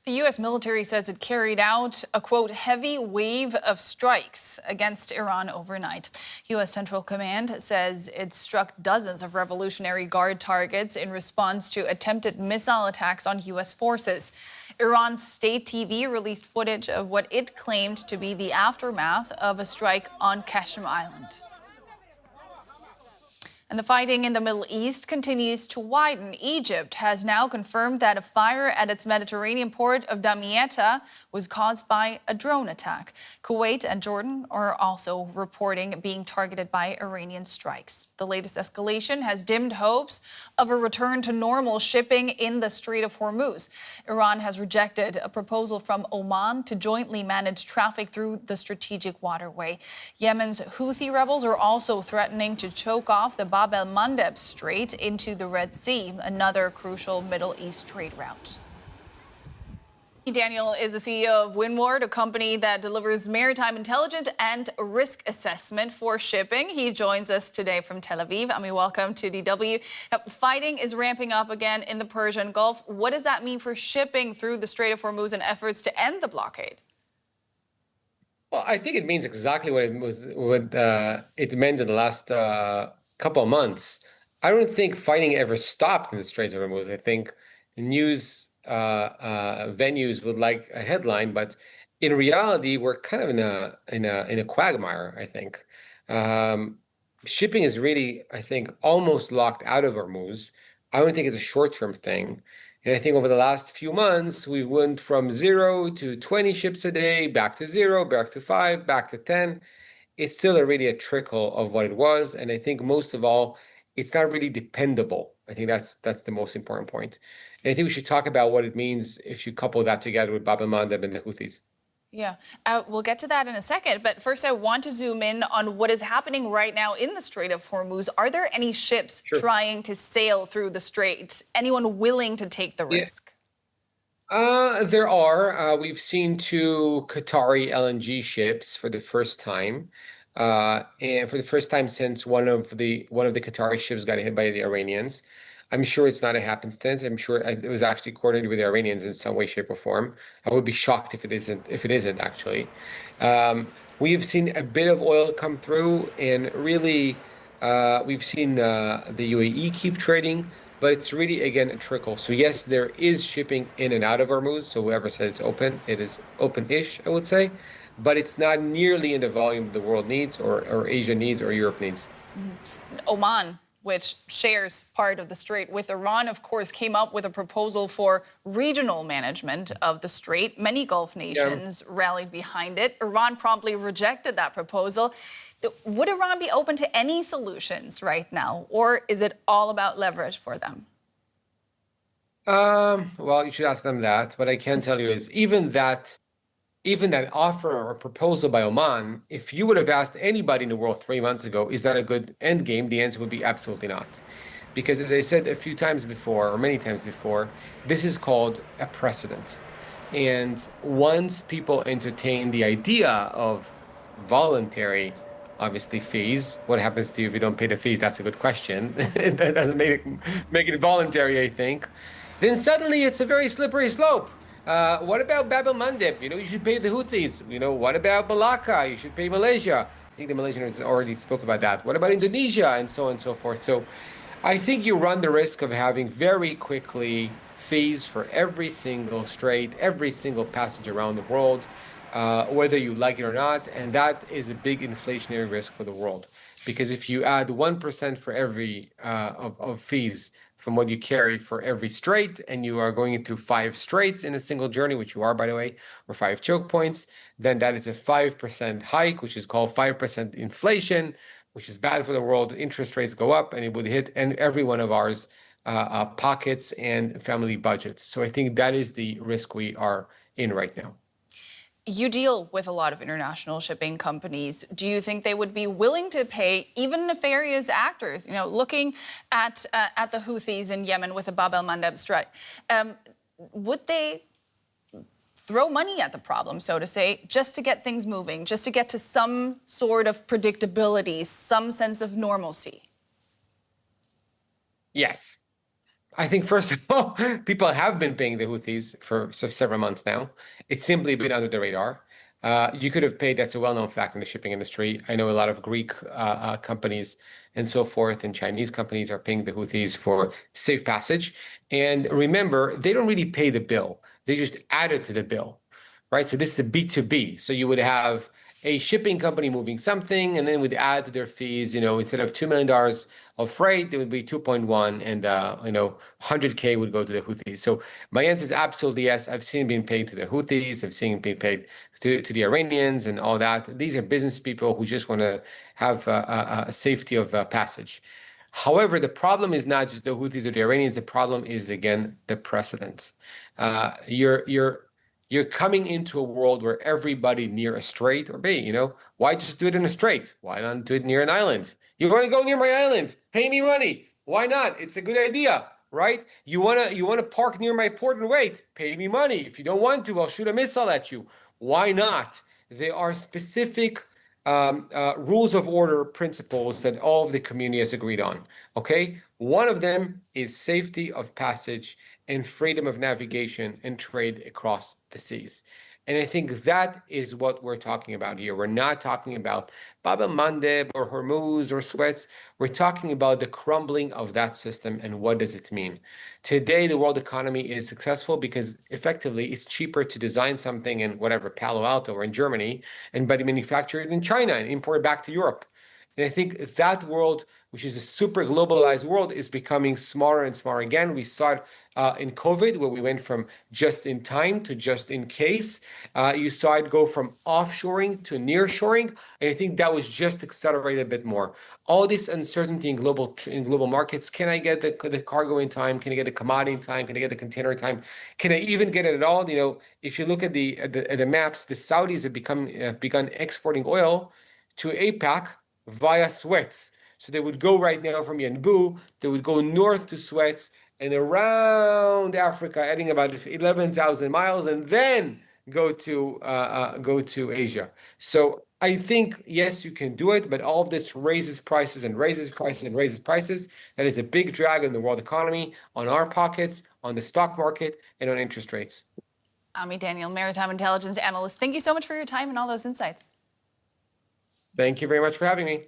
The U.S. military says it carried out a, quote, heavy wave of strikes against Iran overnight. U.S. Central Command says it struck dozens of Revolutionary Guard targets in response to attempted missile attacks on U.S. forces. Iran's state TV released footage of what it claimed to be the aftermath of a strike on Qasem Island. And the fighting in the Middle East continues to widen. Egypt has now confirmed that a fire at its Mediterranean port of Damietta was caused by a drone attack. Kuwait and Jordan are also reporting being targeted by Iranian strikes. The latest escalation has dimmed hopes of a return to normal shipping in the Strait of Hormuz. Iran has rejected a proposal from Oman to jointly manage traffic through the strategic waterway. Yemen's Houthi rebels are also threatening to choke off the el-Mandeb Strait into the Red Sea, another crucial Middle East trade route. Daniel is the CEO of Windward, a company that delivers maritime intelligence and risk assessment for shipping. He joins us today from Tel Aviv. Ami, welcome to DW. Now, fighting is ramping up again in the Persian Gulf. What does that mean for shipping through the Strait of Hormuz and efforts to end the blockade? Well, I think it means exactly what it meant in the last couple of months. I don't think fighting ever stopped in the Strait of Hormuz. I think news venues would like a headline, but in reality, we're kind of in a quagmire. I think shipping is really, I think, almost locked out of Hormuz. I don't think it's a short-term thing. And I think over the last few months, we went from 0 to 20 ships a day, back to 0, back to 5, back to 10. It's still really a trickle of what it was. And I think most of all, it's not really dependable. I think that's the most important point. And I think we should talk about what it means if you couple that together with el-Mandeb and the Houthis. Yeah, we'll get to that in a second. But first, I want to zoom in on what is happening right now in the Strait of Hormuz. Are there any ships trying to sail through the strait? Anyone willing to take the risk? There are. We've seen 2 Qatari LNG ships for the first time, and for the first time since one of the Qatari ships got hit by the Iranians. I'm sure it's not a happenstance. I'm sure it was actually coordinated with the Iranians in some way, shape, or form. I would be shocked if it isn't. If it isn't, actually, we've seen a bit of oil come through, and really, we've seen the UAE keep trading. But it's really, again, a trickle. So yes, there is shipping in and out of Hormuz. So whoever said it's open, it is open-ish, I would say. But it's not nearly in the volume the world needs or Asia needs or Europe needs. Oman, which shares part of the strait with Iran, of course, came up with a proposal for regional management of the strait. Many Gulf nations rallied behind it. Iran promptly rejected that proposal. Would Iran be open to any solutions right now, or is it all about leverage for them? Well, you should ask them that. What I can tell you is even that offer or proposal by Oman, if you would have asked anybody in the world 3 months ago, is that a good end game? The answer would be absolutely not. Because as I said a few times before, or many times before, this is called a precedent. And once people entertain the idea of voluntary, obviously, fees. What happens to you if you don't pay the fees? That's a good question. That doesn't make it voluntary, I think. Then suddenly it's a very slippery slope. What about el-Mandeb? You should pay the Houthis. What about Malacca? You should pay Malaysia. I think the Malaysians already spoke about that. What about Indonesia? And so on and so forth. So I think you run the risk of having very quickly fees for every single strait, every single passage around the world. Whether you like it or not, and that is a big inflationary risk for the world. Because if you add 1% for every of fees from what you carry for every strait, and you are going into 5 straits in a single journey, which you are, by the way, or 5 choke points, then that is a 5% hike, which is called 5% inflation, which is bad for the world. Interest rates go up, and it would hit every one of ours pockets and family budgets. So I think that is the risk we are in right now. You deal with a lot of international shipping companies. Do you think they would be willing to pay even nefarious actors? Looking at the Houthis in Yemen with the el-Mandeb strike, would they throw money at the problem, so to say, just to get things moving, just to get to some sort of predictability, some sense of normalcy? Yes. I think first of all, people have been paying the Houthis for several months now. It's simply been under the radar. You could have paid, that's a well-known fact in the shipping industry. I know a lot of Greek companies and so forth, and Chinese companies are paying the Houthis for safe passage. And remember, they don't really pay the bill. They just add it to the bill, right? So this is a B2B. So you would have a shipping company moving something, and then would add to their fees, instead of $2 million of freight, it would be 2.1, and 100K would go to the Houthis. So my answer is absolutely yes. I've seen it being paid to the Houthis. I've seen it being paid to the Iranians and all that. These are business people who just want to have a safety of passage. However, the problem is not just the Houthis or the Iranians. The problem is, again, the precedent. You're coming into a world where everybody near a strait or bay, why just do it in a strait? Why not do it near an island? You want to go near my island? Pay me money. Why not? It's a good idea, right? You wanna park near my port and wait? Pay me money. If you don't want to, I'll shoot a missile at you. Why not? There are specific rules of order principles that all of the community has agreed on. Okay, one of them is safety of passage and freedom of navigation and trade across the seas. And I think that is what we're talking about here. We're not talking about Bab el-Mandeb or Hormuz or Suez. We're talking about the crumbling of that system and what does it mean. Today, the world economy is successful because effectively it's cheaper to design something in whatever, Palo Alto or in Germany, and but manufacture it in China and import it back to Europe. And I think that world, which is a super globalized world, is becoming smaller and smaller. Again, we saw it in COVID, where we went from just in time to just in case. You saw it go from offshoring to nearshoring, and I think that was just accelerated a bit more. All this uncertainty in global markets. Can I get the cargo in time? Can I get the commodity in time? Can I get the container in time? Can I even get it at all? If you look at the maps, the Saudis have begun exporting oil to APAC via Suez. So they would go right now from Yanbu, they would go north to Suez and around Africa, adding about 11,000 miles, and then go to Asia. So I think, yes, you can do it, but all of this raises prices and raises prices and raises prices. That is a big drag on the world economy, on our pockets, on the stock market, and on interest rates. Ami Daniel, maritime intelligence analyst, thank you so much for your time and all those insights. Thank you very much for having me.